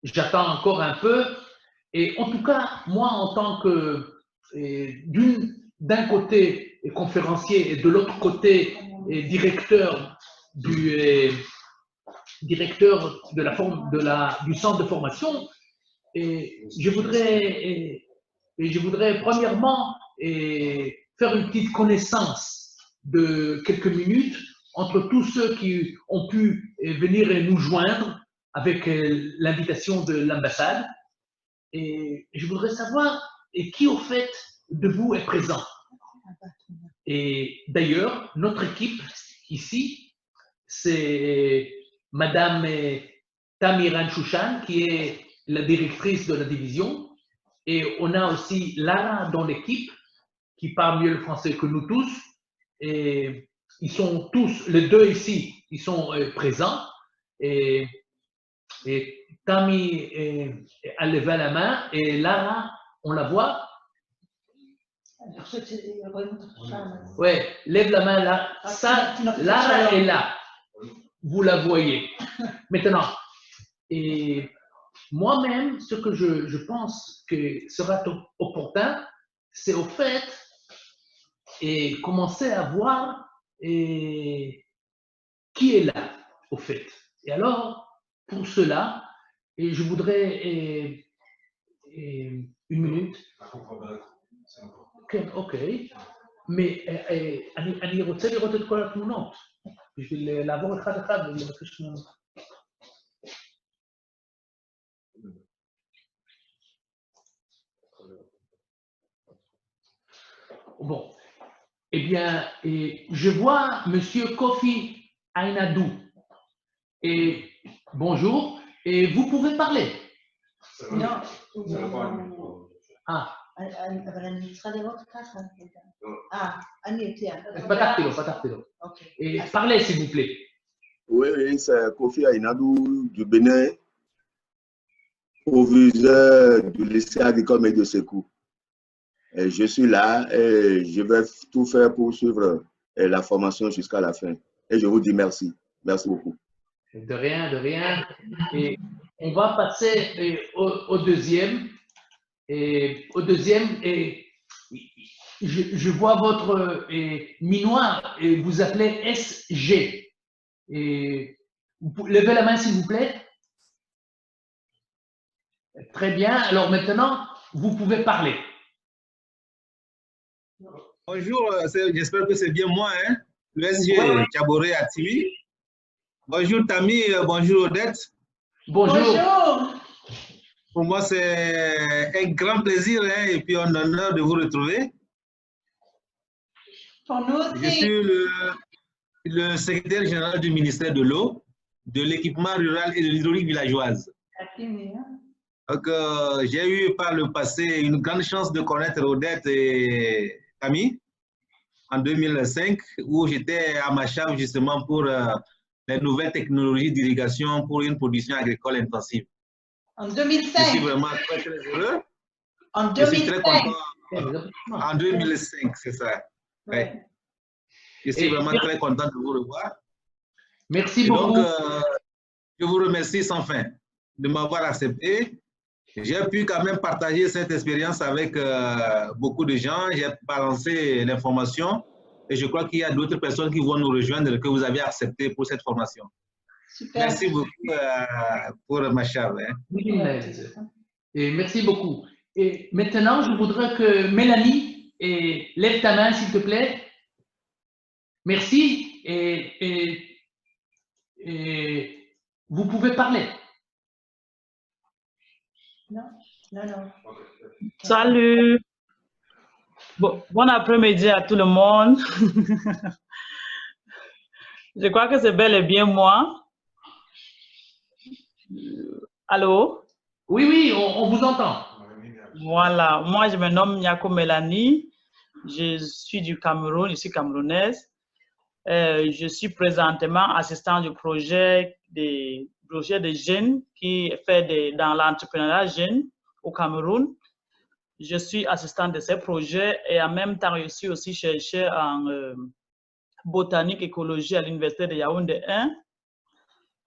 j'attends encore un peu. Et en tout cas, moi, en tant que d'un côté conférencier et de l'autre côté directeur directeur du centre de formation, et je voudrais premièrement faire une petite connaissance de quelques minutes entre tous ceux qui ont pu venir nous joindre avec l'invitation de l'ambassade. Et je voudrais savoir qui, au fait, de vous est présent. Et d'ailleurs, notre équipe ici, c'est Madame Tamiran Chouchan, qui est la directrice de la division. Et on a aussi Lara dans l'équipe, qui parle mieux le français que nous tous. Et ils sont tous, les deux ici, ils sont présents. Et Tammy a levé la main et Lara, on la voit? Oui, lève la main là. Ça, Lara est là. Vous la voyez. Maintenant, et moi-même, ce que je pense que sera opportun, c'est au fait et commencer à voir qui est là, au fait. Et alors, pour cela, et je voudrais une minute. Ok. Mais אני רוצה לראות את כל התמונות, בשביל לעבור אחד אחד ולבקש ממנו. Bon, eh bien, je vois Monsieur Kofi Ainadou. Et bonjour, et vous pouvez parler. Non. Ah. אבל אני צריכה לראות ככה. אני יותר. פתחתי לו. Et parlez, s'il vous plaît. Oui, c'est Kofi Ainadou du Bénin, proviseur du lycée agricole Médio Sekou. Je suis là et je vais tout faire pour suivre la formation jusqu'à la fin. Et je vous dis merci. Merci beaucoup. De rien, de rien. Et on va passer au deuxième. Et je vois votre minois et vous appelez SG. Et levez la main, s'il vous plaît. Très bien. Alors maintenant, vous pouvez parler. Bonjour, j'espère que c'est bien moi, hein? Le SG Tchaboré Atimi. Bonjour Tammy, bonjour Odette. Bonjour. Pour moi, c'est un grand plaisir et puis un honneur de vous retrouver. Pour nous aussi. Je suis le secrétaire général du ministère de l'eau, de l'équipement rural et de l'hydraulique villageoise. Donc, j'ai eu par le passé une grande chance de connaître Odette et Tammy en 2005, où j'étais à ma charge justement pour les nouvelles technologies d'irrigation pour une production agricole intensive. En 2005. Je suis vraiment très, très heureux. En 2005. Je suis très content. En 2005, c'est ça. Ouais. Je suis vraiment très content de vous revoir. Merci beaucoup. Donc, je vous remercie sans fin de m'avoir accepté. J'ai pu quand même partager cette expérience avec beaucoup de gens. J'ai balancé l'information et je crois qu'il y a d'autres personnes qui vont nous rejoindre que vous avez accepté pour cette formation. Super. Merci beaucoup pour ma chère. Et merci beaucoup. Et maintenant, je voudrais que Mélanie lève ta main, s'il te plaît. Merci. Et vous pouvez parler. Non, non, non. Salut. Bon après-midi à tout le monde. Je crois que c'est bel et bien moi. Allô? Oui, oui, on vous entend. Voilà, moi je me nomme Nyako Mélanie. Je suis du Cameroun, je suis camerounaise. Je suis présentement assistant du projet de jeunes qui fait dans l'entrepreneuriat jeune au Cameroun. Je suis assistant de ces projets et en même temps, je suis aussi chercheur en botanique écologie à l'université de Yaoundé 1.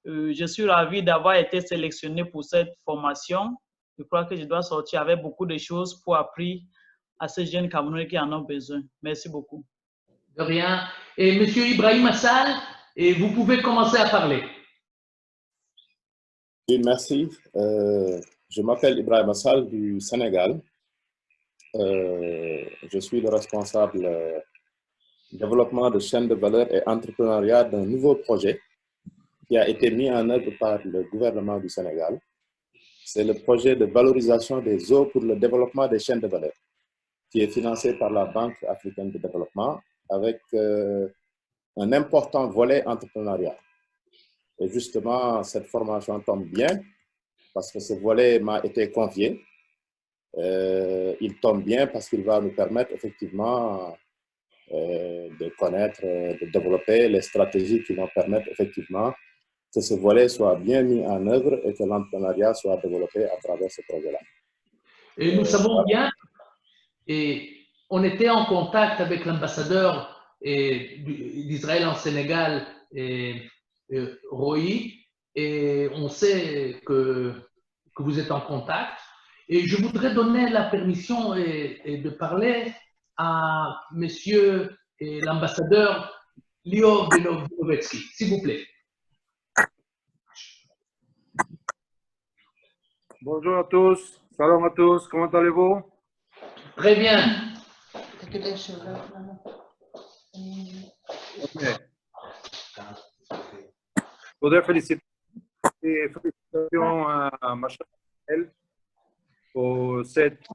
Je suis ravi d'avoir été sélectionné pour cette formation. Je crois que je dois sortir avec beaucoup de choses pour apprendre à ces jeunes Camerounais qui en ont besoin. Merci beaucoup. De rien. Et M. Ibrahim Assal, et vous pouvez commencer à parler. Oui, merci. Je m'appelle Ibrahim Assal du Sénégal. Je suis le responsable développement de chaînes de valeur et entrepreneuriat d'un nouveau projet qui a été mis en œuvre par le gouvernement du Sénégal. C'est le projet de valorisation des eaux pour le développement des chaînes de valeur qui est financé par la Banque africaine de développement avec un important volet entrepreneuriat. Et justement, cette formation tombe bien parce que ce volet m'a été confié. Il tombe bien parce qu'il va nous permettre effectivement de connaître, de développer les stratégies qui vont permettre effectivement que ce volet soit bien mis en œuvre et que l'entrepreneuriat soit développé à travers ce projet-là. Et nous savons bien, et on était en contact avec l'ambassadeur d'Israël en Sénégal, Roy, et on sait que vous êtes en contact. Et je voudrais donner la permission de parler à monsieur l'ambassadeur Leo Vinovetsky, s'il vous plaît. Bonjour à tous, salam à tous, comment allez-vous? Très bien. Okay. Je voudrais félicitations à ma chère Elle pour cette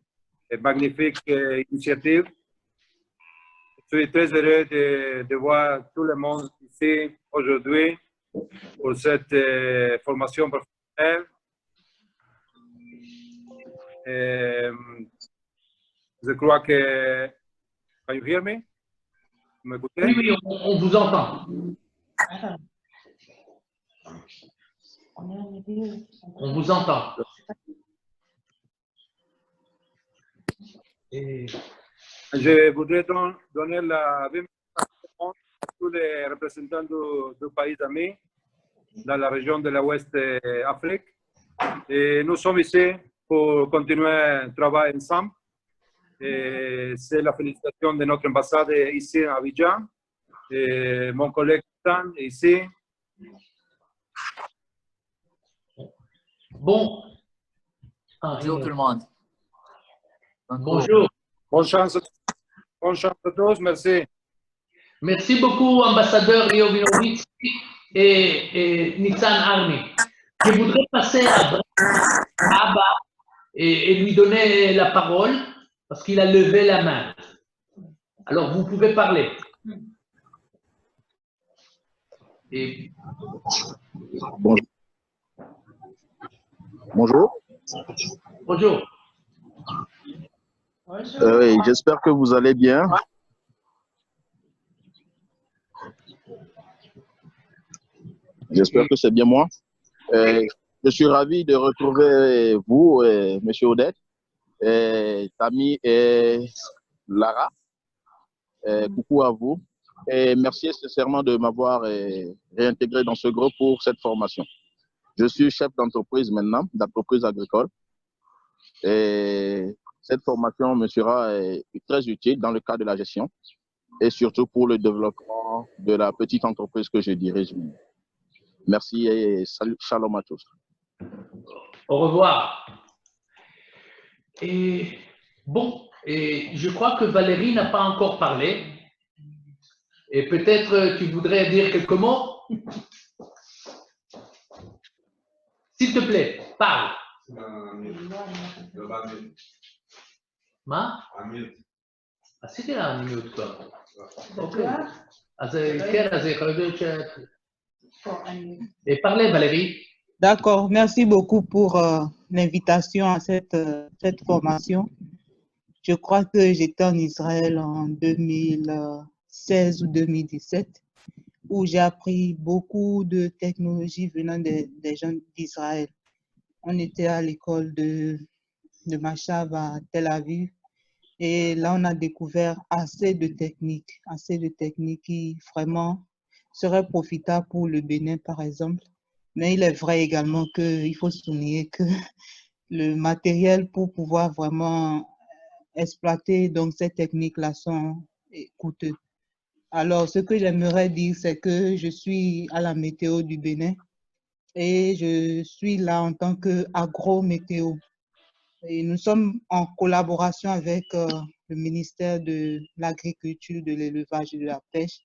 magnifique initiative. Je suis très heureux de voir tout le monde ici aujourd'hui pour cette formation professionnelle. Je crois que... Can you hear me? Vous m'écoutez? Oui, oui, on vous entend. On vous entend. Et... Je voudrais donner la bienvenue à tous les représentants du pays amis dans la région de l'Ouest Afrique. Et nous sommes ici pour continuer à travailler ensemble. C'est la félicitation de notre ambassade ici à Abidjan. Et mon collègue Stan ici. Bon. Bonjour tout le monde. Bonjour. Bonne chance à tous, merci. Merci beaucoup, ambassadeur Leo Vinovitsky et Nissan Army. Je voudrais passer à Abba et lui donner la parole parce qu'il a levé la main. Alors, vous pouvez parler. Et... Bonjour. Bonjour. Bonjour. J'espère que vous allez bien. J'espère que c'est bien moi. Je suis ravi de retrouver vous, Monsieur Odette, Tammy et Lara. Coucou à vous. Et merci sincèrement de m'avoir réintégré dans ce groupe pour cette formation. Je suis chef d'entreprise maintenant, d'entreprise agricole. Et cette formation me sera très utile dans le cadre de la gestion et surtout pour le développement de la petite entreprise que je dirige. Merci et salut, shalom à tous. Au revoir. Et bon, et je crois que Valérie n'a pas encore parlé. Et peut-être tu voudrais dire quelques mots? S'il te plaît, parle. מה? עשיתי לה אנימיות כבר. אוקיי. אז כן, אז יכול להיות ש... Et parlez, Valérie. D'accord, merci beaucoup pour l'invitation à cette formation. Je crois que j'étais en Israël en 2016 ou 2017 où j'ai appris beaucoup de technologies venant des gens d'Israël. On était à l'école de Machav à Tel Aviv et là on a découvert assez de techniques qui vraiment seraient profitables pour le Bénin par exemple, Mais il est vrai également qu'il faut souligner que le matériel pour pouvoir vraiment exploiter donc ces techniques-là sont coûteux. Alors, ce que j'aimerais dire, c'est que je suis à la météo du Bénin et je suis là en tant qu'agro-météo. Et nous sommes en collaboration avec le ministère de l'Agriculture, de l'Élevage et de la Pêche.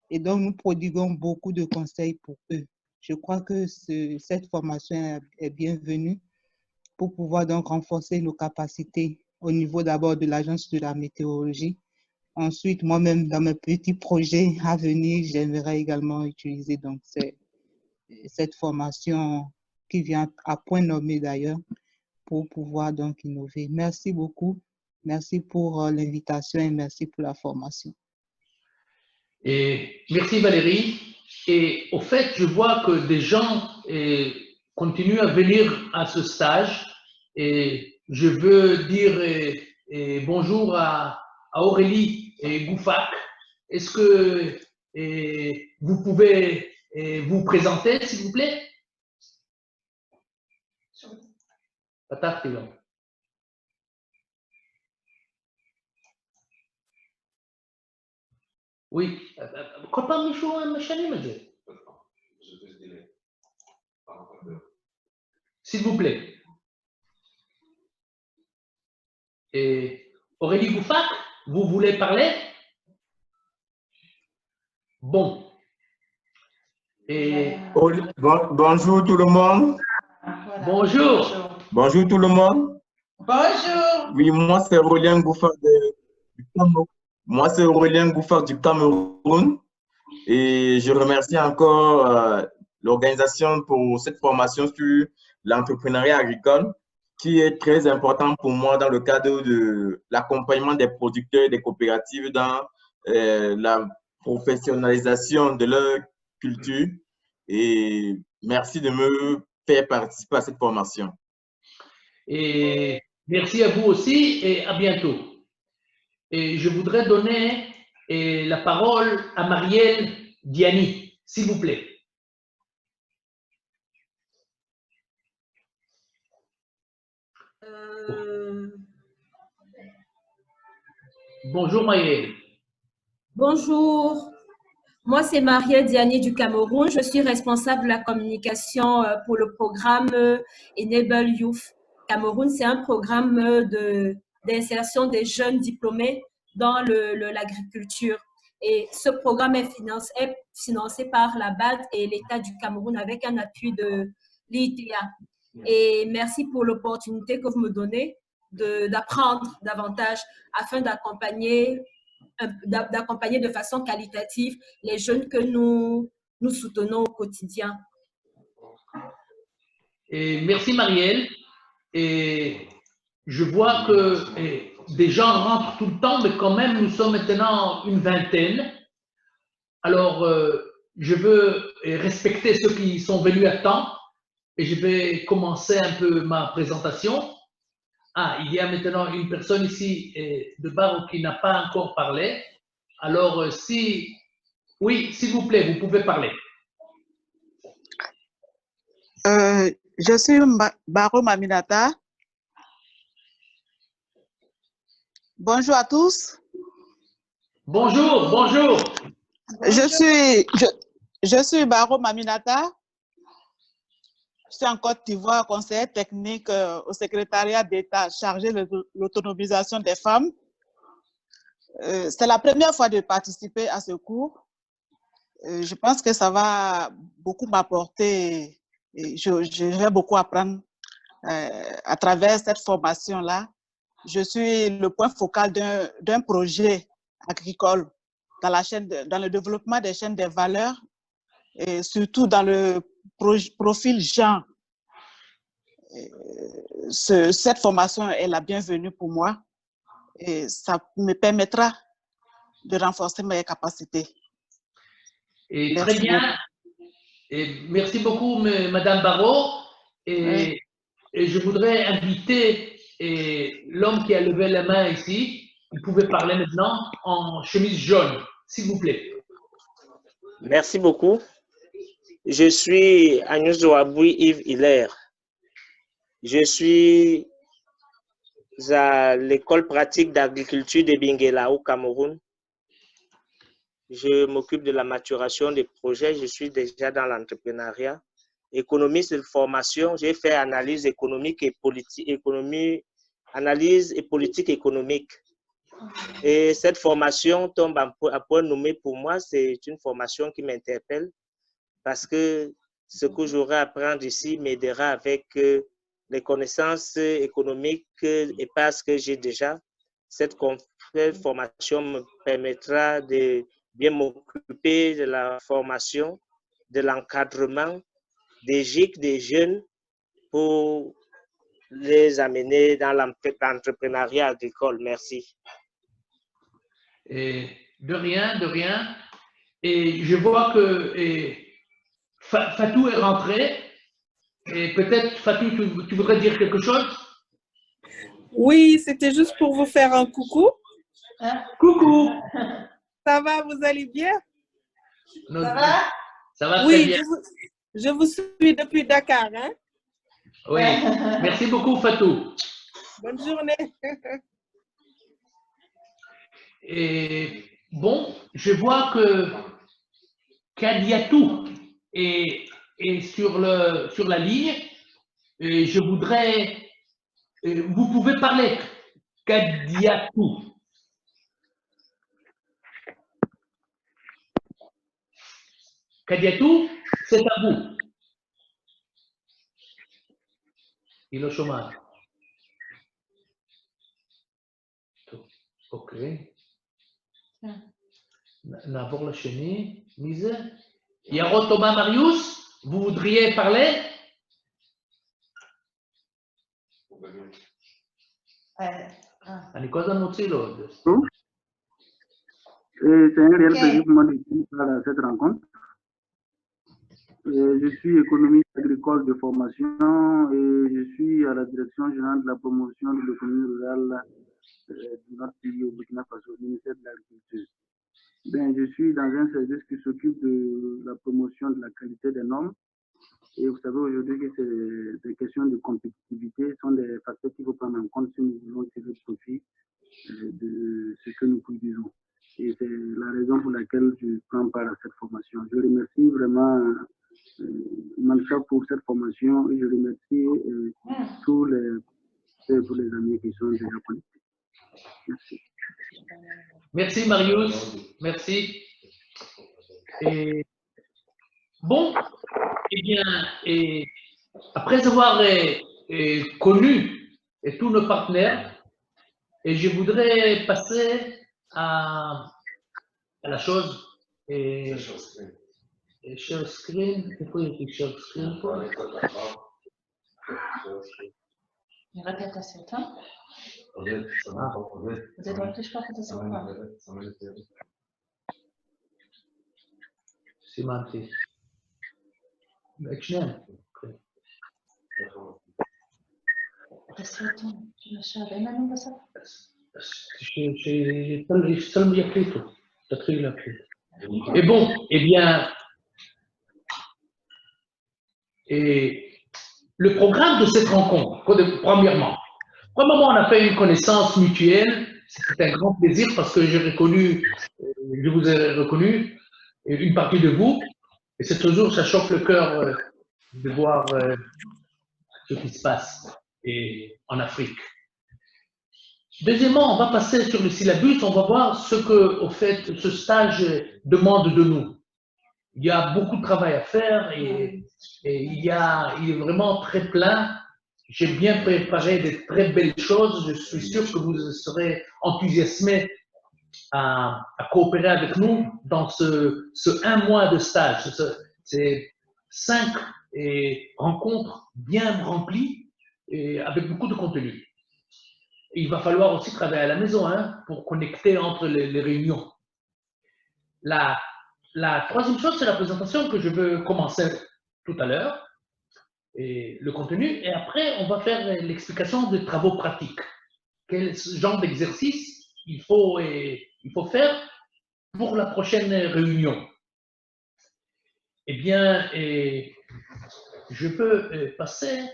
Et donc, nous prodiguons beaucoup de conseils pour eux. Je crois que cette formation est bienvenue pour pouvoir donc renforcer nos capacités au niveau d'abord de l'Agence de la météorologie. Ensuite, moi-même, dans mes petits projets à venir, j'aimerais également utiliser donc cette formation qui vient à point nommé d'ailleurs pour pouvoir donc innover. Merci beaucoup. Merci pour l'invitation et merci pour la formation. Et merci Valérie. Et au fait, je vois que des gens continuent à venir à ce stage. Et je veux dire bonjour à Aurélie Goufac. Est-ce que vous pouvez vous présenter, s'il vous plaît? Oui. S'il vous plaît. Et Aurélie Goufac, vous voulez parler? Bon. Et... Bonjour tout le monde. Bonjour. Bonjour tout le monde. Bonjour. Oui, moi c'est Aurélien Goufac du Cameroun. Moi c'est Aurélien Goufac du Cameroun. Et je remercie encore l'organisation pour cette formation sur l'entrepreneuriat agricole qui est très important pour moi dans le cadre de l'accompagnement des producteurs et des coopératives dans la professionnalisation de leur culture. Et merci de me faire participer à cette formation. Et merci à vous aussi et à bientôt. Et je voudrais donner la parole à Marielle Diani, s'il vous plaît. Bonjour Marielle. Bonjour. Moi, c'est Marielle Diani du Cameroun. Je suis responsable de la communication pour le programme Enable Youth Cameroun. C'est un programme d'insertion des jeunes diplômés dans l'agriculture. Et ce programme est financé par la BAD et l'État du Cameroun avec un appui de l'ITA. Et merci pour l'opportunité que vous me donnez d'apprendre davantage afin d'accompagner de façon qualitative les jeunes que nous soutenons au quotidien. Et merci Marielle. Et je vois que des gens rentrent tout le temps, mais quand même, nous sommes maintenant une vingtaine. Alors, je veux respecter ceux qui sont venus à temps et je vais commencer un peu ma présentation. Ah, il y a maintenant une personne ici de Barreau qui n'a pas encore parlé. Alors, oui, s'il vous plaît, vous pouvez parler. Je suis Barreau Maminata. Bonjour à tous. Bonjour, bonjour. Je suis Barreau Maminata. Je suis en Côte d'Ivoire, conseillère technique au secrétariat d'État chargé de l'autonomisation des femmes. C'est la première fois de participer à ce cours. Je pense que ça va beaucoup m'apporter. Je vais beaucoup apprendre à travers cette formation-là. Je suis le point focal d'un projet agricole dans le développement des chaînes des valeurs et surtout dans le profil genre. Cette formation est la bienvenue pour moi et ça me permettra de renforcer mes capacités. Et très bien. Et merci beaucoup, Madame Barreau. Et je voudrais inviter l'homme qui a levé la main ici. Il pouvait parler maintenant en chemise jaune, s'il vous plaît. Merci beaucoup. Je suis Agnès Joaboui Yves Hilaire. Je suis à l'école pratique d'agriculture de Bingela au Cameroun. Je m'occupe de la maturation des projets. Je suis déjà dans l'entrepreneuriat. Économiste de formation, j'ai fait analyse économique et politique, analyse et politique économique. Et cette formation tombe à point nommé pour moi, c'est une formation qui m'interpelle parce que ce que j'aurai à apprendre ici m'aidera avec les connaissances économiques et parce que j'ai déjà. Cette formation me permettra de bien m'occuper de la formation, de l'encadrement des GIC, des jeunes, pour les amener dans l'entrepreneuriat agricole. Merci. Et de rien, de rien. Et je vois que Fatou est rentré. Et peut-être, Fatou, tu voudrais dire quelque chose? Oui, c'était juste pour vous faire un coucou. Coucou. Ça va, vous allez bien? Ça va? Ça va très Oui, bien. je vous suis depuis Dakar. Hein? Oui, merci beaucoup, Fatou. Bonne journée. Et bon, je vois que Kadiatou est sur la ligne. Et je voudrais... Vous pouvez parler, Kadiatou. Kadiatou, c'est à vous. Il est au chômage. Ok. Navor la chenille, mise. Yaro Thomas Marius, vous voudriez parler? C'est un réel plaisir pour moi de participer à cette rencontre. Je suis économiste agricole de formation et je suis à la direction générale de la promotion de l'économie rurale de notre pays au Burkina Faso, au ministère de l'Agriculture. Je suis dans un service qui s'occupe de la promotion de la qualité des normes. Et vous savez aujourd'hui que ces questions de compétitivité sont des facteurs qu'il faut prendre en compte si nous voulons tirer profit de ce que nous produisons. Et c'est la raison pour laquelle je prends part à cette formation. Je remercie vraiment Mancha pour cette formation et je remercie tous les amis qui sont déjà connectés. Merci. Merci Marius, merci. Et bon, eh bien, après avoir connu tous nos partenaires, et je voudrais passer à la chose. Share screen, c'est quoi le share screen? Répète assez temps. Vous êtes réfléchi pas pour ça. C'est marqué. Et bon, eh bien, le programme de cette rencontre, premièrement, on a fait une connaissance mutuelle. C'était un grand plaisir parce que je vous ai reconnu, une partie de vous. Et c'est toujours, ça chauffe le cœur de voir ce qui se passe en Afrique. Deuxièmement, on va passer sur le syllabus, on va voir ce que, au fait, ce stage demande de nous. Il y a beaucoup de travail à faire et il est vraiment très plein. J'ai bien préparé de très belles choses. Je suis sûr que vous serez enthousiasmés à coopérer avec nous dans ce 1 mois de stage. C'est 5 rencontres bien remplies et avec beaucoup de contenu. Il va falloir aussi travailler à la maison pour connecter entre les réunions. La troisième chose, c'est la présentation que je veux commencer tout à l'heure, et le contenu, et après, on va faire l'explication des travaux pratiques. Quel genre d'exercice il faut faire pour la prochaine réunion. Eh bien, je peux passer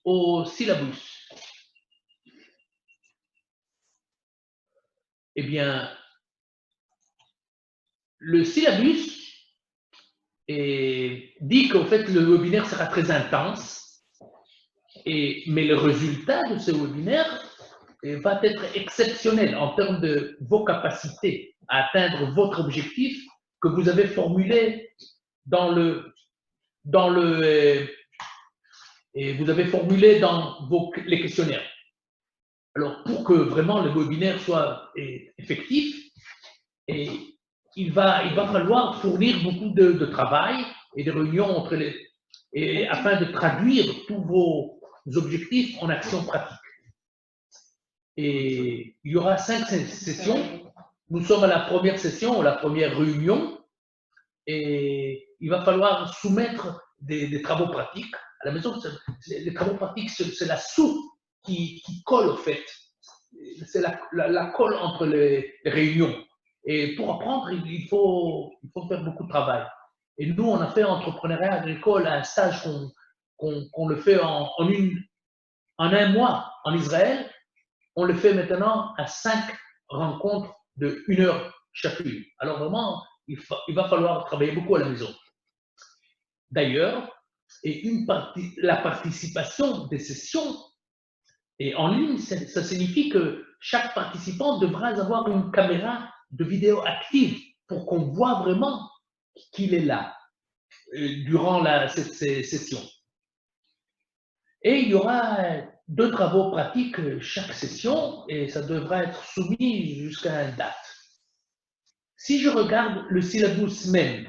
au syllabus. Eh bien, le syllabus dit qu'au fait, le webinaire sera très intense, mais le résultat de ce webinaire va être exceptionnel en termes de vos capacités à atteindre votre objectif que vous avez formulé dans les questionnaires. Alors, pour que vraiment le webinaire soit effectif, il va falloir fournir beaucoup de travail et de réunions afin de traduire tous vos objectifs en actions pratiques. Et il y aura 5 sessions. Nous sommes à la première session, la première réunion, et il va falloir soumettre des travaux pratiques. À la maison, les travaux pratiques, c'est la soupe qui colle au fait. C'est la colle entre les réunions. Et pour apprendre, il faut faire beaucoup de travail. Et nous, on a fait entrepreneuriat agricole, un stage qu'on le fait en un mois en Israël. On le fait maintenant à 5 rencontres de 1 heure chacune. Alors vraiment, il va falloir travailler beaucoup à la maison. D'ailleurs, la participation des sessions en ligne, ça signifie que chaque participant devra avoir une caméra de vidéo active pour qu'on voit vraiment qu'il est là durant cette session. Et il y aura 2 travaux pratiques chaque session et ça devra être soumis jusqu'à une date. Si je regarde le syllabus même,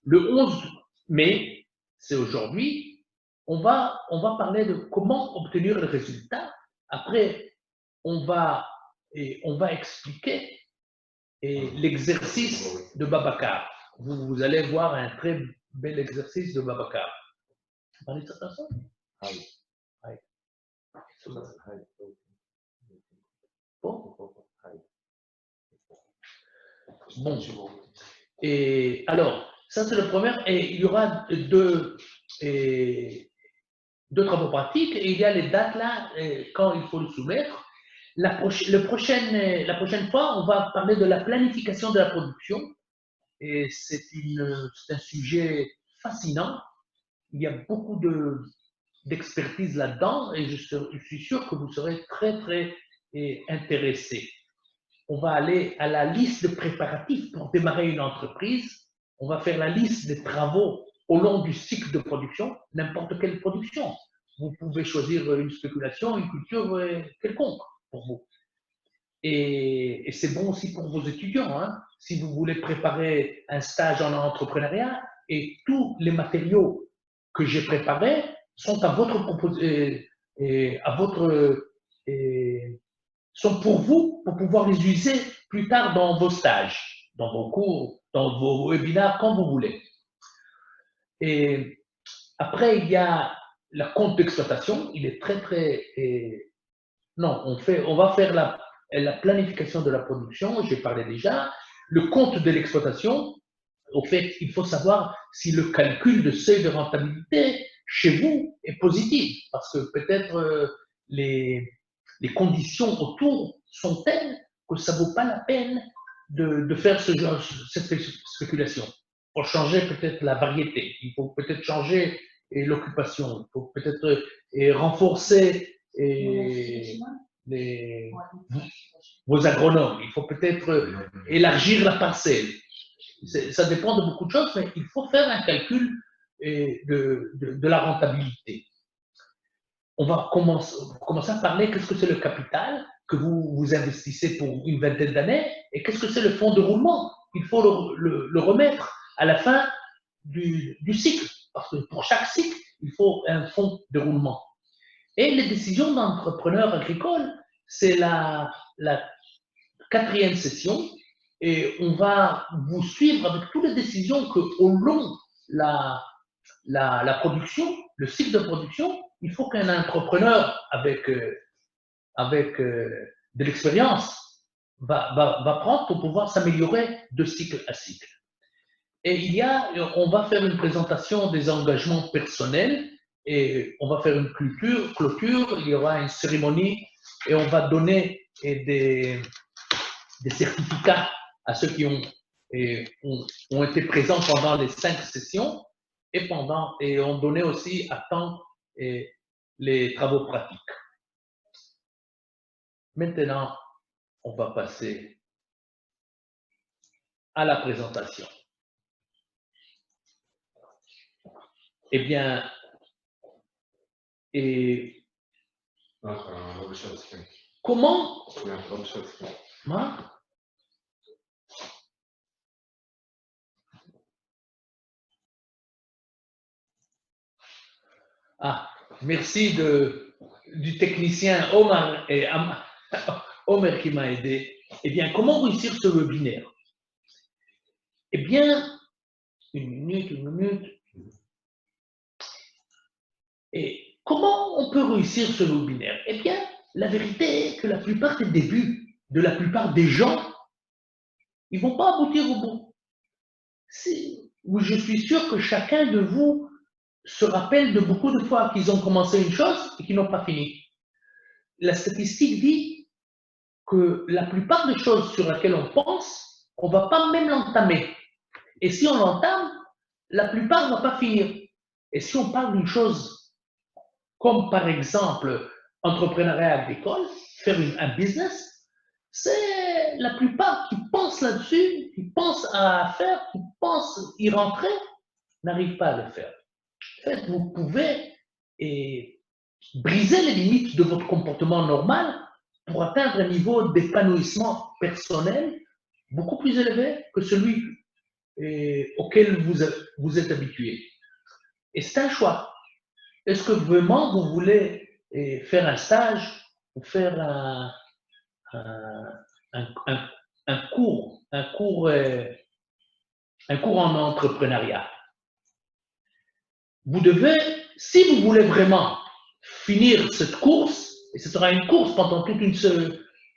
le 11 mai, c'est aujourd'hui, on va parler de comment obtenir le résultat. Après, on va expliquer l'exercice de Babacar. Vous allez voir un très bel exercice de Babacar. Vous parlez de cette façon? Bon. Et alors, ça c'est le premier. Et il y aura 2 travaux pratiques. Et il y a les dates là, quand il faut le soumettre. La prochaine fois, on va parler de la planification de la production. Et c'est un sujet fascinant. Il y a beaucoup d'expertise là-dedans et je suis sûr que vous serez très, très intéressés. On va aller à la liste de préparatifs pour démarrer une entreprise. On va faire la liste des travaux au long du cycle de production, n'importe quelle production. Vous pouvez choisir une spéculation, une culture quelconque pour vous. Et c'est bon aussi pour vos étudiants. Hein. Si vous voulez préparer un stage en entrepreneuriat et tous les matériaux que j'ai préparés sont à votre sont pour vous, pour pouvoir les user plus tard dans vos stages, dans vos cours, dans vos webinaires, quand vous voulez. Et après, il y a le compte d'exploitation. Il est très, très... non, on va faire la planification de la production, j'ai parlé déjà. Le compte de l'exploitation, au fait, il faut savoir si le calcul de seuil de rentabilité chez vous est positif, parce que peut-être les conditions autour sont telles que ça ne vaut pas la peine de faire cette spéculation. Pour changer peut-être la variété, il faut peut-être changer l'occupation, il faut peut-être renforcer vos agronomes, il faut peut-être élargir la parcelle. Ça dépend de beaucoup de choses, mais il faut faire un calcul de la rentabilité. On va commencer à parler qu'est-ce que c'est le capital que vous investissez pour une vingtaine d'années et qu'est-ce que c'est le fonds de roulement. Il faut le remettre à la fin du cycle, parce que pour chaque cycle, il faut un fonds de roulement. Et les décisions d'entrepreneurs agricoles, c'est la 4e session. Et on va vous suivre avec toutes les décisions qu'au long la production, le cycle de production, il faut qu'un entrepreneur avec de l'expérience va prendre pour pouvoir s'améliorer de cycle à cycle. Et on va faire une présentation des engagements personnels et on va faire une clôture, il y aura une cérémonie et on va donner des certificats à ceux qui ont été présents pendant les 5 sessions et on donnait aussi à temps les travaux pratiques. Maintenant, on va passer à la présentation. Eh bien, comment... Ah, merci du technicien Omar qui m'a aidé. Eh bien, comment réussir ce webinaire? Eh bien, une minute. Et comment on peut réussir ce webinaire? Eh bien, la vérité est que la plupart des débuts de la plupart des gens, ils ne vont pas aboutir au bout. Je suis sûr que chacun de vous se rappelle de beaucoup de fois qu'ils ont commencé une chose et qu'ils n'ont pas fini. La statistique dit que la plupart des choses sur lesquelles on pense, on ne va pas même l'entamer. Et si on l'entame, la plupart ne vont pas finir. Et si on parle d'une chose comme par exemple entrepreneuriat agricole, faire un business, c'est la plupart qui pensent là-dessus, qui pensent à faire, qui pensent y rentrer, n'arrivent pas à le faire. En fait, vous pouvez briser les limites de votre comportement normal pour atteindre un niveau d'épanouissement personnel beaucoup plus élevé que celui auquel vous êtes habitué. Et c'est un choix. Est-ce que vraiment vous voulez faire un stage ou faire un cours en entrepreneuriat? Vous devez, si vous voulez vraiment finir cette course, et ce sera une course pendant tout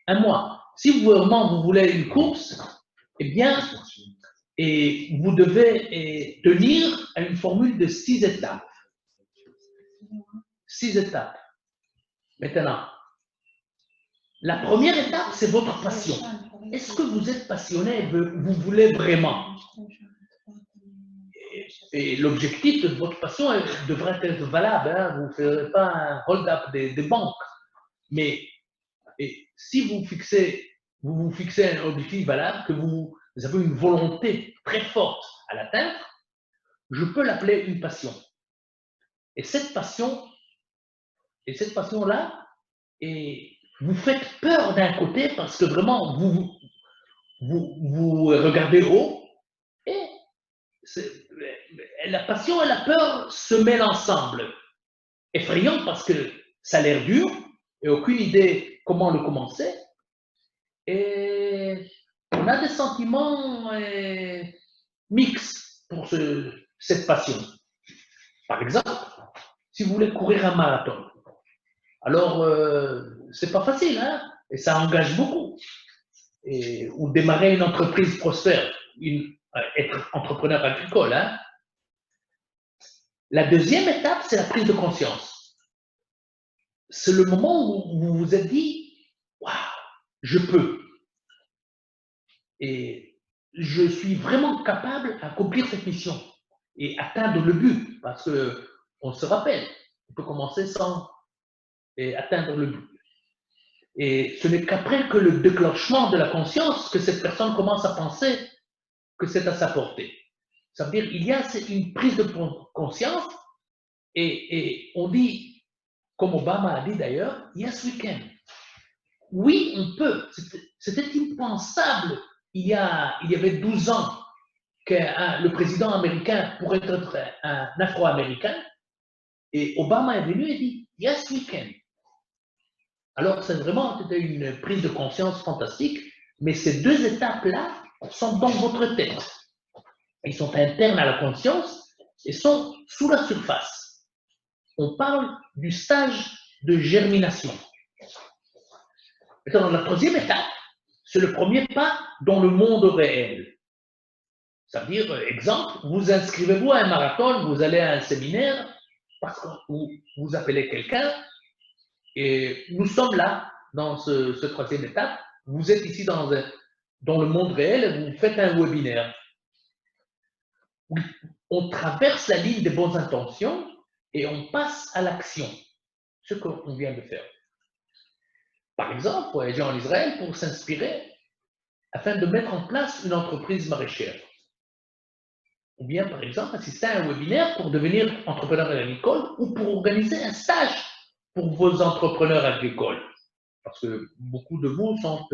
un mois, si vraiment vous voulez une course, eh bien, vous devez tenir à une formule de 6 étapes. 6 étapes. Maintenant, la première étape, c'est votre passion. Est-ce que vous êtes passionné, vous voulez vraiment? Et l'objectif de votre passion devrait être valable. Hein? Vous ne ferez pas un hold-up des banques. Mais si vous vous fixez un objectif valable, que vous avez une volonté très forte à l'atteindre, je peux l'appeler une passion. Et cette passion-là, vous faites peur d'un côté parce que vraiment, vous regardez haut et la passion et la peur se mêlent ensemble. Effrayant parce que ça a l'air dur et aucune idée comment le commencer. Et on a des sentiments mixtes pour cette passion. Par exemple, si vous voulez courir un marathon, alors c'est pas facile, hein? Et ça engage beaucoup. Ou démarrer une entreprise prospère, être entrepreneur agricole. Hein? La deuxième étape, c'est la prise de conscience. C'est le moment où vous vous êtes dit, waouh, je peux. Et je suis vraiment capable d'accomplir cette mission et atteindre le but. Parce qu'on se rappelle, on peut commencer sans atteindre le but. Et ce n'est qu'après que le déclenchement de la conscience que cette personne commence à penser que c'est à sa portée. Ça veut dire qu'il y a une prise de conscience et on dit, comme Obama a dit d'ailleurs, yes we can. Oui, on peut. C'était impensable il y avait 12 ans que le président américain pourrait être un Afro-Américain et Obama est venu et dit, yes we can. Alors, c'était une prise de conscience fantastique, mais ces 2 étapes-là sont dans votre tête. Ils sont internes à la conscience et sont sous la surface. On parle du stage de germination. Maintenant, la troisième étape, c'est le premier pas dans le monde réel. Ça veut dire, exemple, vous inscrivez-vous à un marathon, vous allez à un séminaire, parce que vous appelez quelqu'un, et nous sommes là, dans ce troisième étape. Vous êtes ici dans le monde réel, vous faites un webinaire. On traverse la ligne des bonnes intentions et on passe à l'action, ce qu'on vient de faire. Par exemple, voyager en Israël pour s'inspirer afin de mettre en place une entreprise maraîchère. Ou bien, par exemple, assister à un webinaire pour devenir entrepreneur agricole ou pour organiser un stage pour vos entrepreneurs agricoles. Parce que beaucoup de vous sont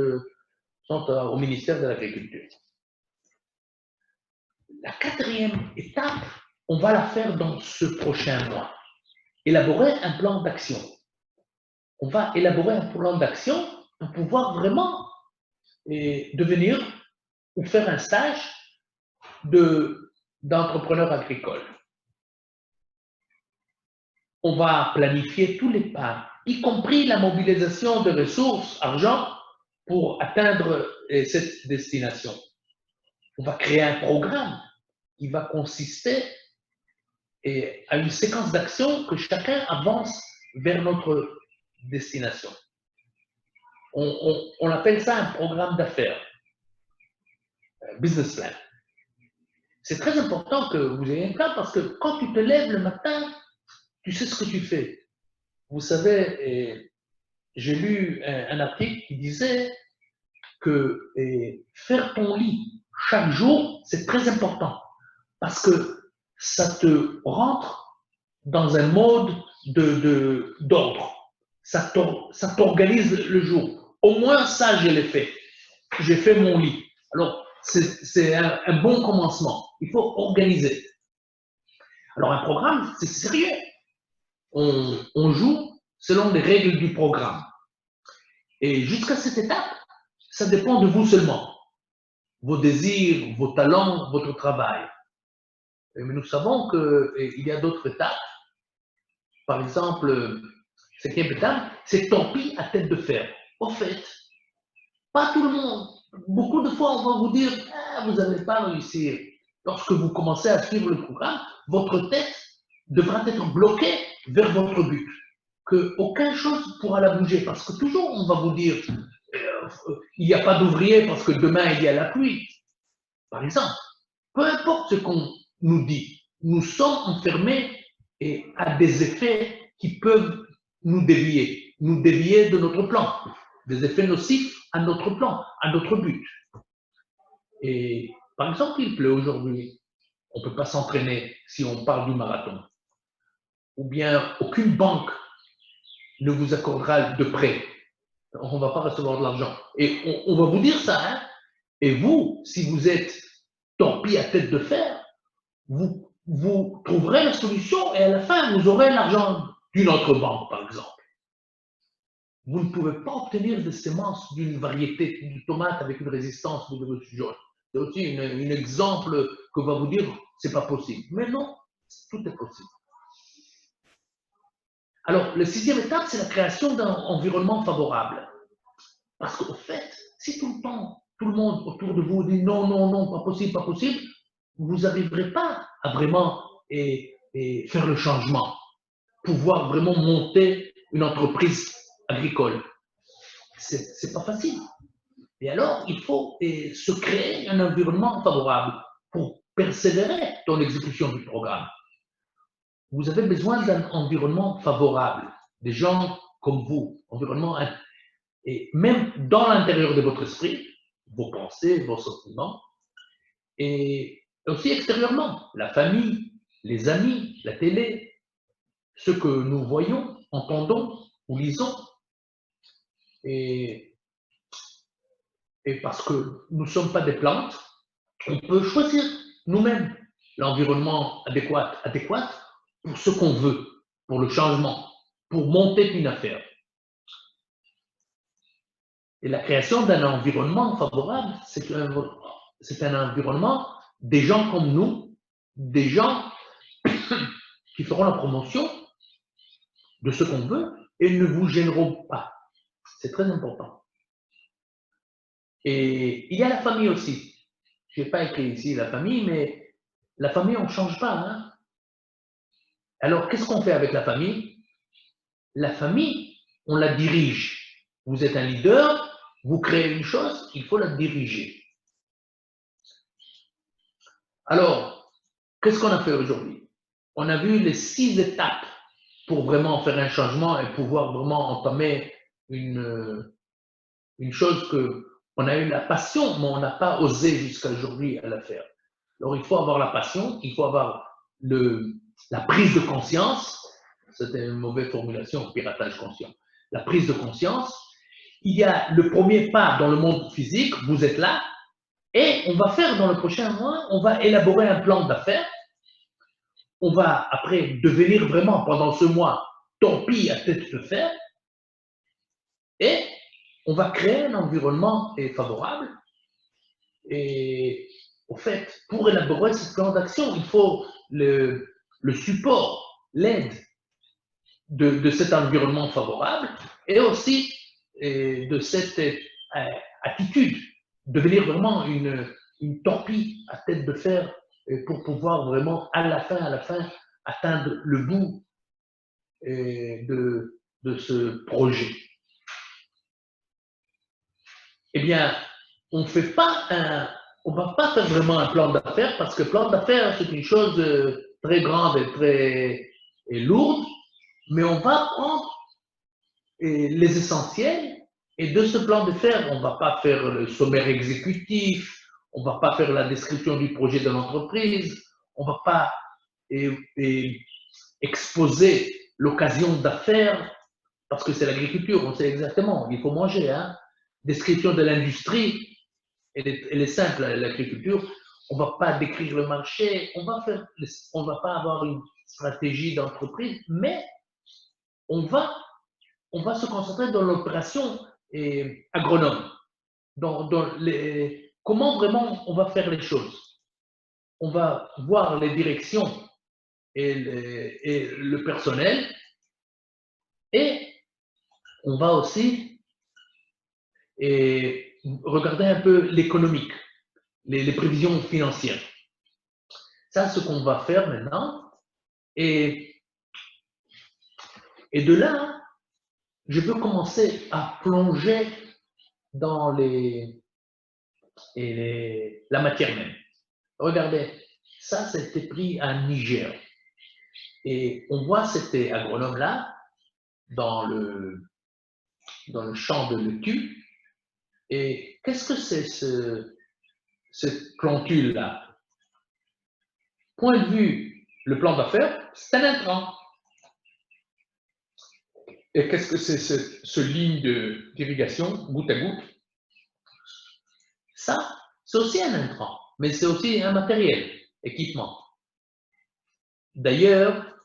au ministère de l'Agriculture. La quatrième étape, on va la faire dans ce prochain mois. Élaborer un plan d'action. On va élaborer un plan d'action pour pouvoir vraiment devenir ou faire un stage d'entrepreneur agricole. On va planifier tous les pas, y compris la mobilisation de ressources, argent, pour atteindre cette destination. On va créer un programme qui va consister à une séquence d'actions que chacun avance vers notre destination. On appelle ça un programme d'affaires, business plan. C'est très important que vous ayez un plan parce que quand tu te lèves le matin, tu sais ce que tu fais. Vous savez, j'ai lu un article qui disait que faire ton lit chaque jour, c'est très important parce que ça te rentre dans un mode d'ordre. Ça t'organise le jour. Au moins ça, je l'ai fait. J'ai fait mon lit. Alors, c'est un bon commencement. Il faut organiser. Alors, un programme, c'est sérieux. On joue selon les règles du programme. Et jusqu'à cette étape, ça dépend de vous seulement. Vos désirs, vos talents, votre travail. Mais nous savons qu'il y a d'autres étapes. Par exemple, cinquième étape, c'est tant pis à tête de fer. Au fait, pas tout le monde. Beaucoup de fois, on va vous dire ah, vous n'allez pas réussir. Lorsque vous commencez à suivre le programme, votre tête devra être bloquée vers votre but. Qu'aucune chose ne pourra la bouger. Parce que toujours, on va vous dire il n'y a pas d'ouvrier parce que demain, il y a la pluie. Par exemple, peu importe ce qu'on nous dit, nous sommes enfermés à des effets qui peuvent nous dévier de notre plan, des effets nocifs à notre plan, à notre but. Et par exemple, il pleut aujourd'hui, on ne peut pas s'entraîner si on parle du marathon. Ou bien aucune banque ne vous accordera de prêt. On ne va pas recevoir de l'argent. Et on va vous dire ça. Hein? Et vous, si vous êtes tant pis à tête de fer, vous trouverez la solution et à la fin, vous aurez l'argent d'une autre banque, par exemple. Vous ne pouvez pas obtenir des semences d'une variété de tomates avec une résistance de virus jaune. C'est aussi un exemple que va vous dire c'est pas possible. Mais non, tout est possible. Alors, la sixième étape, c'est la création d'un environnement favorable. Parce qu'au fait, si tout le temps, tout le monde autour de vous dit non, non, non, pas possible, vous n'arriverez pas à vraiment faire le changement, pouvoir vraiment monter une entreprise agricole. C'est pas facile. Et alors, il faut se créer un environnement favorable pour persévérer dans l'exécution du programme. Vous avez besoin d'un environnement favorable, des gens comme vous, environnement, et même dans l'intérieur de votre esprit, vos pensées, vos sentiments, et aussi extérieurement, la famille, les amis, la télé, ce que nous voyons, entendons ou lisons. Et parce que nous ne sommes pas des plantes, on peut choisir nous-mêmes l'environnement adéquat pour ce qu'on veut, pour le changement, pour monter une affaire. Et la création d'un environnement favorable, c'est un environnement des gens comme nous, des gens qui feront la promotion de ce qu'on veut et ne vous gêneront pas. C'est très important. Et il y a la famille aussi. je n'ai pas écrit ici la famille, mais la famille, on ne change pas. Hein? Alors, qu'est-ce qu'on fait avec la famille? La famille, on la dirige. Vous êtes un leader, vous créez une chose, il faut la diriger. Alors, qu'est-ce qu'on a fait aujourd'hui? On a vu les 6 étapes pour vraiment faire un changement et pouvoir vraiment entamer une chose qu'on a eu la passion, mais on n'a pas osé jusqu'à aujourd'hui à la faire. Alors, il faut avoir la passion, il faut avoir la prise de conscience. C'était une mauvaise formulation, piratage conscient. La prise de conscience. Il y a le premier pas dans le monde physique, vous êtes là, et on va faire dans le prochain mois, on va élaborer un plan d'affaires. On va après devenir vraiment, pendant ce mois, torpille à tête de fer, et on va créer un environnement favorable. Et au fait, pour élaborer ce plan d'action, il faut le support, l'aide de cet environnement favorable et aussi de cette attitude, devenir vraiment une torpille à tête de fer pour pouvoir vraiment à la fin, atteindre le bout de ce projet. Eh bien, on ne va pas faire vraiment un plan d'affaires parce que plan d'affaires, c'est une chose très grande et très lourde, mais on va prendre les essentiels et de ce plan d'affaires, on ne va pas faire le sommaire exécutif, on ne va pas faire la description du projet de l'entreprise, on ne va pas exposer l'occasion d'affaires parce que c'est l'agriculture, on sait exactement, il faut manger, hein. Description de l'industrie, elle est simple, l'agriculture. On ne va pas décrire le marché, on ne va pas avoir une stratégie d'entreprise, mais on va se concentrer dans l'opération agronome, comment vraiment on va faire les choses. On va voir les directions et le personnel, et on va aussi regarder un peu l'économique, les prévisions financières. Ça, c'est ce qu'on va faire maintenant. Et de là, je peux commencer à plonger dans la matière même. Regardez, ça, c'était pris à Niger. Et on voit cet agronome-là dans le champ de laitue. Et qu'est-ce que c'est cette plantule-là? Point de vue, le plan d'affaires, c'est un intrant. Et qu'est-ce que c'est ce ligne d'irrigation, goutte à goutte? Ça, c'est aussi un intrant, mais c'est aussi un matériel, équipement. D'ailleurs,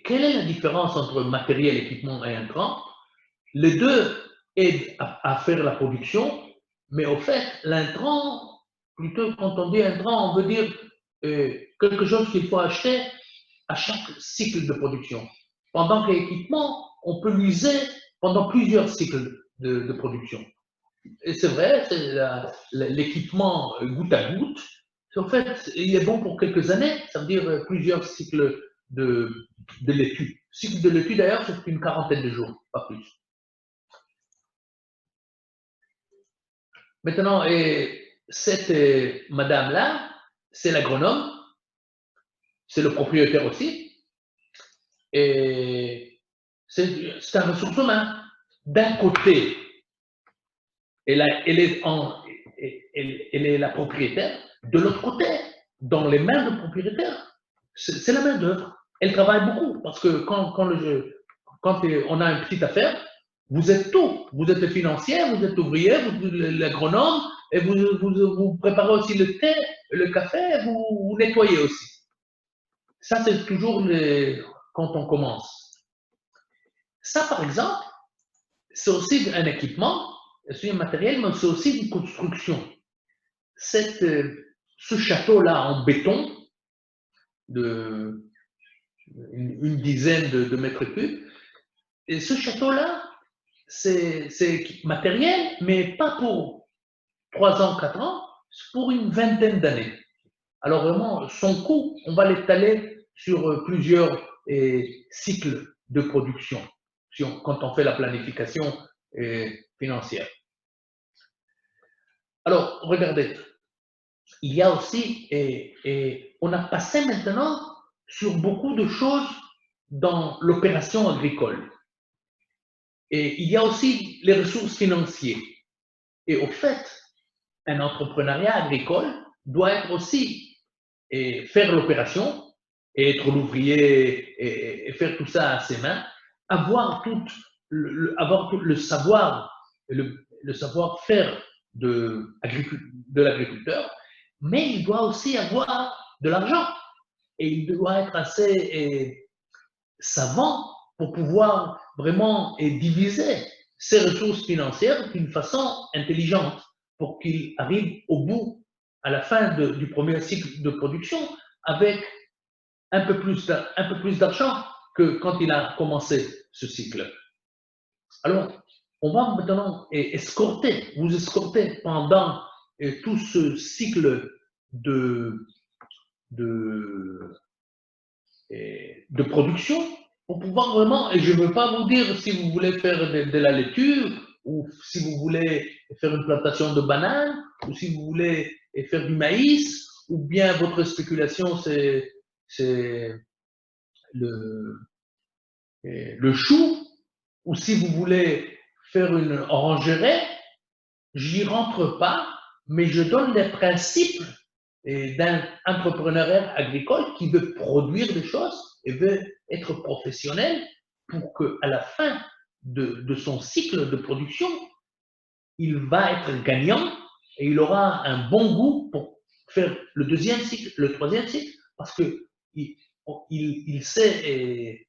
quelle est la différence entre matériel, équipement et intrant? Les deux aident à faire la production, mais au fait, l'intrant, plutôt quand on dit intrant, on veut dire quelque chose qu'il faut acheter à chaque cycle de production. Pendant que l'équipement, on peut l'user pendant plusieurs cycles de production. Et c'est vrai, l'équipement goutte à goutte, en fait, il est bon pour quelques années, ça veut dire plusieurs cycles de laitue. Cycle de laitue, d'ailleurs, c'est une quarantaine de jours, pas plus. Maintenant, cette madame-là, c'est l'agronome, c'est le propriétaire aussi, et c'est un ressource humain. D'un côté, elle est la propriétaire, de l'autre côté, dans les mains du propriétaire, c'est la main d'œuvre. Elle travaille beaucoup, parce que quand on a une petite affaire, vous êtes tout. Vous êtes le financier, vous êtes ouvrier, vous êtes l'agronome, et vous préparez aussi le thé, le café, vous nettoyez aussi. Ça, c'est toujours quand on commence. Ça, par exemple, c'est aussi un équipement, c'est un matériel, mais c'est aussi une construction. Ce château-là en béton, une dizaine de mètres cubes, et ce château-là, c'est matériel, mais pas pour 3 ans, 4 ans, c'est pour une vingtaine d'années. Alors vraiment, son coût, on va l'étaler sur plusieurs cycles de production quand on fait la planification financière. Alors, regardez, il y a aussi, on a passé maintenant sur beaucoup de choses dans l'opération agricole. Et il y a aussi les ressources financières. Et au fait, un entrepreneuriat agricole doit être aussi faire l'opération, et être l'ouvrier et faire tout ça à ses mains, avoir tout le savoir, le savoir-faire de l'agriculteur, mais il doit aussi avoir de l'argent. Et il doit être assez savant pour pouvoir vraiment diviser ses ressources financières d'une façon intelligente pour qu'il arrive au bout, à la fin du premier cycle de production, avec un peu plus d'argent que quand il a commencé ce cycle. Alors, on va maintenant vous escorter pendant tout ce cycle de production pour pouvoir vraiment, et je ne veux pas vous dire si vous voulez faire de la laitue ou si vous voulez faire une plantation de bananes ou si vous voulez faire du maïs ou bien votre spéculation c'est le chou ou si vous voulez faire une orangerie, j'y rentre pas, mais je donne les principes d'un entrepreneuriat agricole qui veut produire des choses et veut être professionnel pour qu'à la fin de son cycle de production, il va être gagnant et il aura un bon goût pour faire le deuxième cycle, le troisième cycle, parce qu'il sait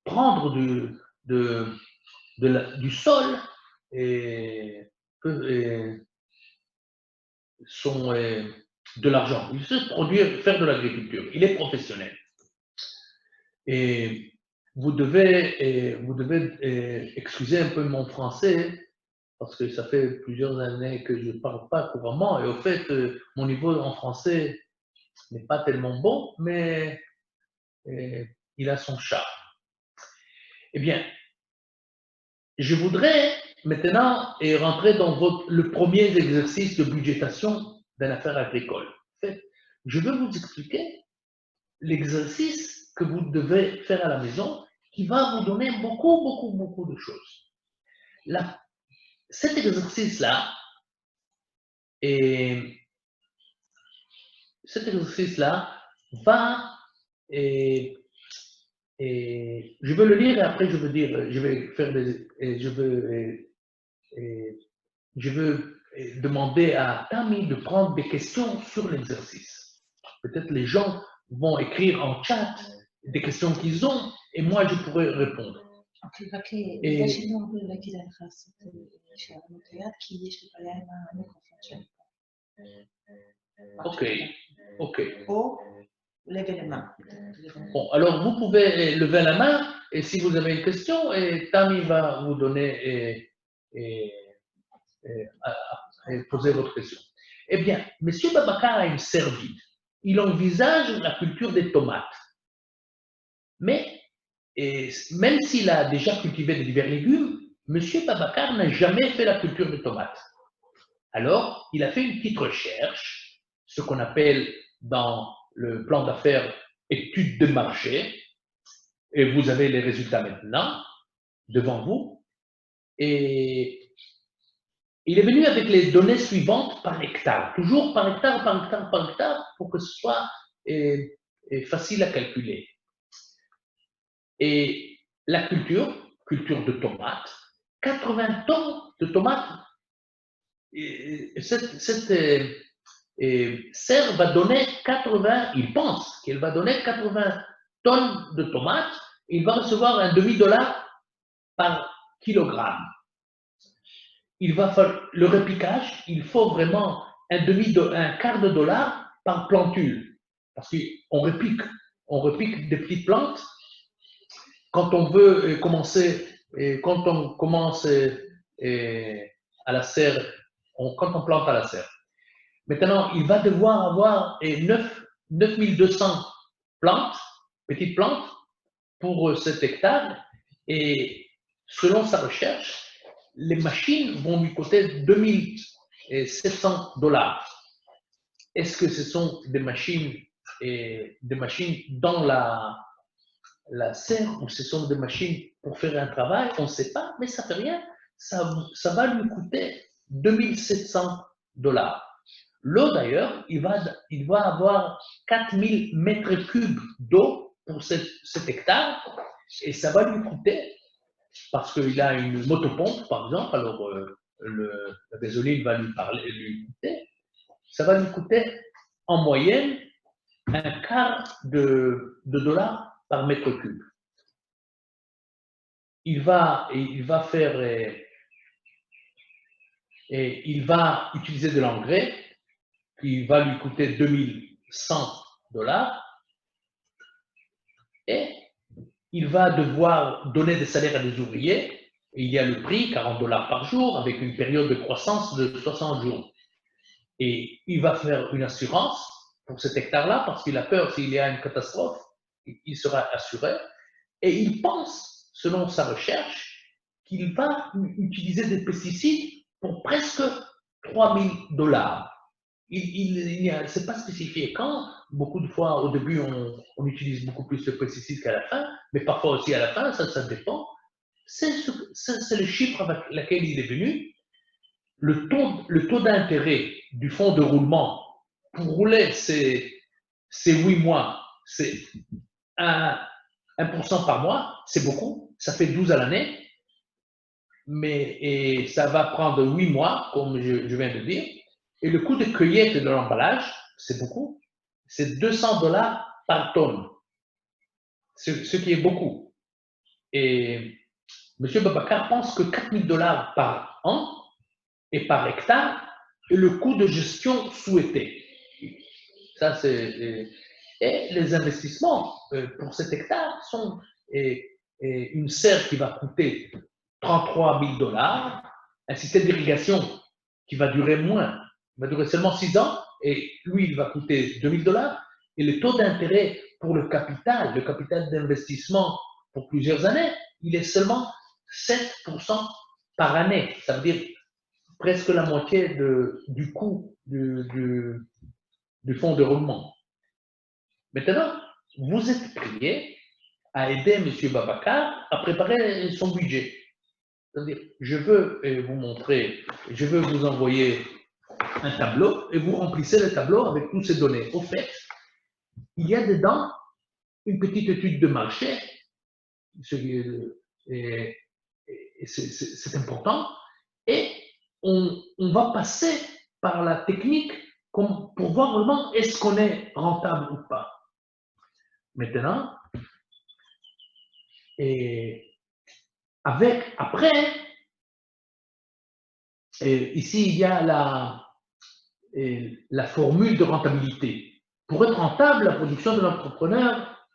prendre du sol et de l'argent. Il sait faire de l'agriculture. Il est professionnel. Et vous devez excuser un peu mon français parce que ça fait plusieurs années que je ne parle pas couramment et au fait, mon niveau en français n'est pas tellement bon, mais il a son charme. Eh bien, je voudrais maintenant rentrer dans le premier exercice de budgétation d'une affaire agricole. En fait, je veux vous expliquer l'exercice que vous devez faire à la maison qui va vous donner beaucoup de choses. Cet exercice-là, va, je vais le lire et après je veux demander à Tammy de prendre des questions sur l'exercice. Peut-être les gens vont écrire en chat des questions qu'ils ont et moi je pourrais répondre. Ok. Levez la main. Bon, alors vous pouvez lever la main et si vous avez une question, Tammy va vous donner poser votre question. Eh bien, M. Babacar a une serre vide. Il envisage la culture des tomates. Mais, même s'il a déjà cultivé de divers légumes, M. Babacar n'a jamais fait la culture des tomates. Alors, il a fait une petite recherche, ce qu'on appelle dans le plan d'affaires étude de marché, et vous avez les résultats maintenant devant vous. Et il est venu avec les données suivantes par hectare, toujours par hectare, pour que ce soit facile à calculer. Et la culture de tomates, 80 tonnes de tomates, cette serre va donner 80, il pense qu'elle va donner 80 tonnes de tomates, et il va recevoir un $1,5 par kilogramme. Il va faire le repiquage, il faut vraiment un quart de dollar par plantule. Parce qu'on repique des petites plantes. Quand on veut commencer et quand on commence à la serre, quand on plante à la serre. Maintenant, il va devoir avoir 9200 plantes, petites plantes, pour cet hectare. Et selon sa recherche, les machines vont lui coûter $2700. Est-ce que ce sont des machines dans la serre ou ce sont des machines pour faire un travail? On ne sait pas, mais ça ne fait rien. Ça va lui coûter $2700. L'eau, d'ailleurs, il va avoir 4000 mètres cubes d'eau pour cet hectare et ça va lui coûter, parce qu'il a une motopompe, par exemple, alors la gasoline va lui coûter, ça va lui coûter en moyenne un quart de dollar par mètre cube. Il va utiliser de l'engrais qui va lui coûter $2100 et il va devoir donner des salaires à des ouvriers. Et il y a le prix, $40 par jour, avec une période de croissance de 60 jours. Et il va faire une assurance pour cet hectare-là parce qu'il a peur s'il y a une catastrophe, il sera assuré. Et il pense, selon sa recherche, qu'il va utiliser des pesticides pour presque $3000. Ce n'est pas spécifié quand. Beaucoup de fois, au début, on utilise beaucoup plus de pesticides qu'à la fin, mais parfois aussi à la fin, ça dépend. C'est le chiffre avec lequel il est venu. Le taux d'intérêt du fonds de roulement pour rouler ces 8 mois, c'est 1% par mois, c'est beaucoup, ça fait 12 à l'année, et ça va prendre 8 mois, comme je viens de dire. Et le coût de cueillette de l'emballage, c'est beaucoup, c'est $200 par tonne, ce qui est beaucoup. Et M. Babacar pense que $4000 par an et par hectare est le coût de gestion souhaité. Ça, et les investissements pour cet hectare sont une serre qui va coûter $33 000, un système d'irrigation qui va durer moins, va durer seulement 6 ans, et lui, il va coûter $2000, et le taux d'intérêt pour le capital d'investissement pour plusieurs années, il est seulement 7% par année. Ça veut dire presque la moitié du coût du fonds de roulement. Maintenant, vous êtes prié à aider M. Babacar à préparer son budget. C'est-à-dire, je veux vous montrer, je veux vous envoyer un tableau et vous remplissez le tableau avec toutes ces données. Au fait, il y a dedans une petite étude de marché, c'est important, et on va passer par la technique pour voir vraiment est-ce qu'on est rentable ou pas. Maintenant, ici il y a la formule de rentabilité. Pour être rentable, la production de l'entrepreneur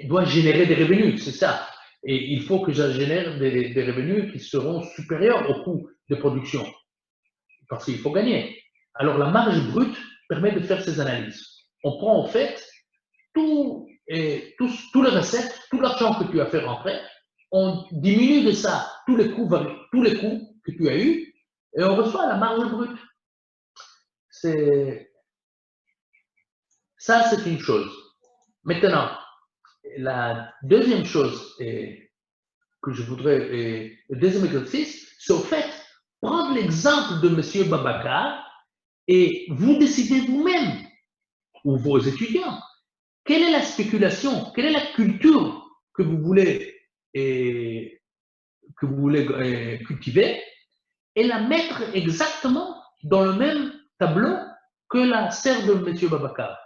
doit générer des revenus, c'est ça. Et il faut que je génère des revenus qui seront supérieurs au coût de production, parce qu'il faut gagner. Alors la marge brute permet de faire ces analyses. On prend en fait tous les recettes, tout l'argent que tu as fait rentrer, on diminue de ça tous les coûts que tu as eus, et on reçoit la marge brute. Ça, c'est une chose. Maintenant, la deuxième chose que je voudrais, le deuxième exercice, c'est au fait prendre l'exemple de M. Babacar et vous décidez vous-même, ou vos étudiants, quelle est la spéculation, quelle est la culture que vous voulez cultiver et la mettre exactement dans le même tableau que la serre de M. Babacar.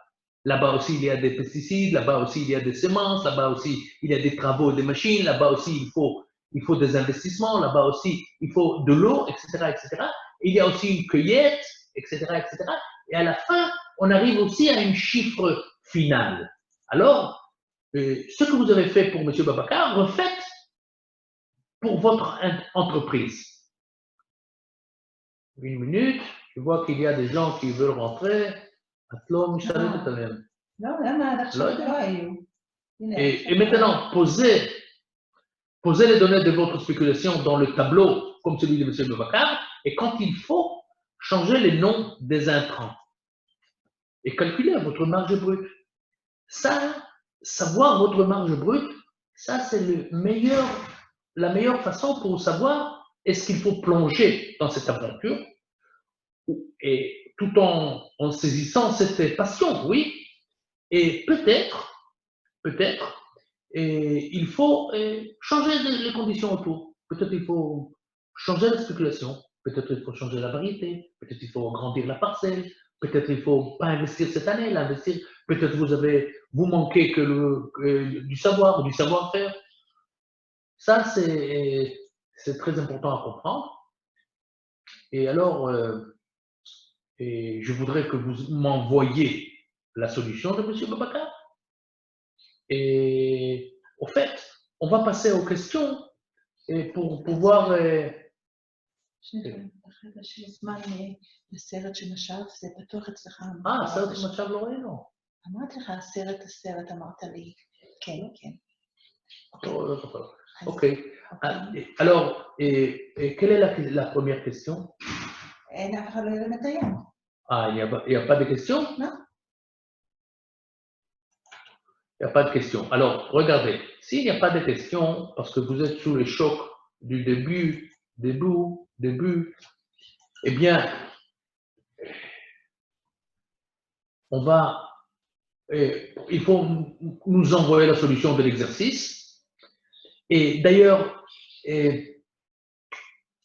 Là-bas aussi, il y a des pesticides, là-bas aussi, il y a des semences, là-bas aussi, il y a des travaux, des machines, là-bas aussi, il faut des investissements, là-bas aussi, il faut de l'eau, etc., etc. Et il y a aussi une cueillette, etc., etc. Et à la fin, on arrive aussi à un chiffre final. Alors, ce que vous avez fait pour M. Babacar, refaites pour votre entreprise. Une minute, je vois qu'il y a des gens qui veulent rentrer. Et maintenant, posez les données de votre spéculation dans le tableau, comme celui de M. Boubacar, et quand il faut, changez les noms des intrants. Et calculez votre marge brute. Ça, savoir votre marge brute, ça c'est la meilleure façon pour savoir est-ce qu'il faut plonger dans cette aventure, et tout en saisissant cette passion, oui. Et peut-être, il faut changer les conditions autour. Peut-être il faut changer la spéculation, peut-être il faut changer la variété, peut-être il faut agrandir la parcelle, peut-être il ne faut pas investir cette année, l'investir. Peut-être vous manquez du savoir, du savoir-faire. Ça, c'est très important à comprendre. Et alors, je voudrais que vous m'envoyiez la solution de M. Boubacar. Et au fait, on va passer aux questions et pour pouvoir... הסרט שמשב, זה בטוח אצלך. סרט שמשב לא ראינו. אמרתי לך, הסרט, אמרת לי, כן, כן. Ok. Alors, quelle est la première question? אין אף אחד לא יראה את היום. Il n'y a pas de questions? Non. Il n'y a pas de questions. Alors, regardez, s'il n'y a pas de questions, parce que vous êtes sous le choc du début, eh bien, il faut nous envoyer la solution de l'exercice. Et d'ailleurs,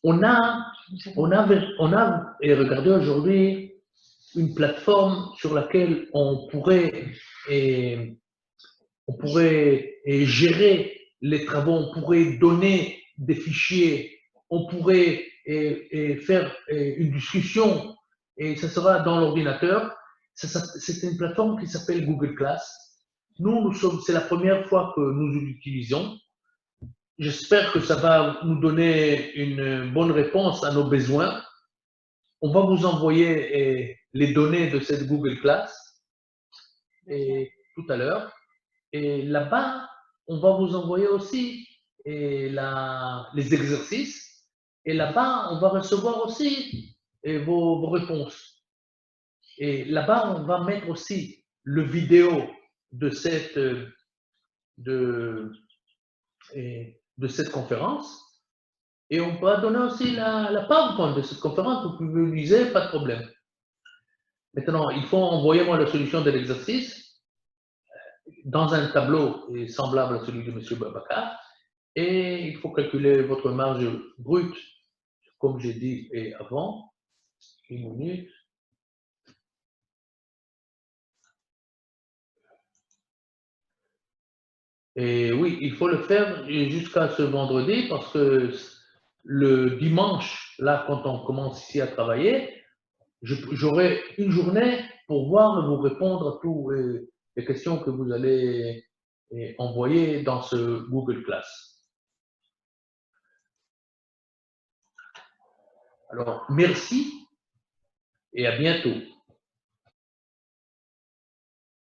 on a regardé aujourd'hui une plateforme sur laquelle on pourrait gérer les travaux, on pourrait donner des fichiers, on pourrait faire une discussion et ça sera dans l'ordinateur. C'est une plateforme qui s'appelle Google Class. C'est la première fois que nous l'utilisons. J'espère que ça va nous donner une bonne réponse à nos besoins. On va vous envoyer les données de cette Google Class tout à l'heure. Et là-bas, on va vous envoyer aussi les exercices. Et là-bas, on va recevoir aussi vos réponses. Et là-bas, on va mettre aussi le vidéo de cette conférence. Et on va donner aussi la PowerPoint de cette conférence. Vous pouvez l'utiliser, pas de problème. Maintenant, il faut envoyer moi la solution de l'exercice dans un tableau semblable à celui de M. Boubacar. Et il faut calculer votre marge brute, comme j'ai dit avant. Une minute. Et oui, il faut le faire jusqu'à ce vendredi parce que le dimanche, là, quand on commence ici à travailler, j'aurai une journée pour voir et vous répondre à toutes les questions que vous allez envoyer dans ce Google Class. Alors, merci et à bientôt.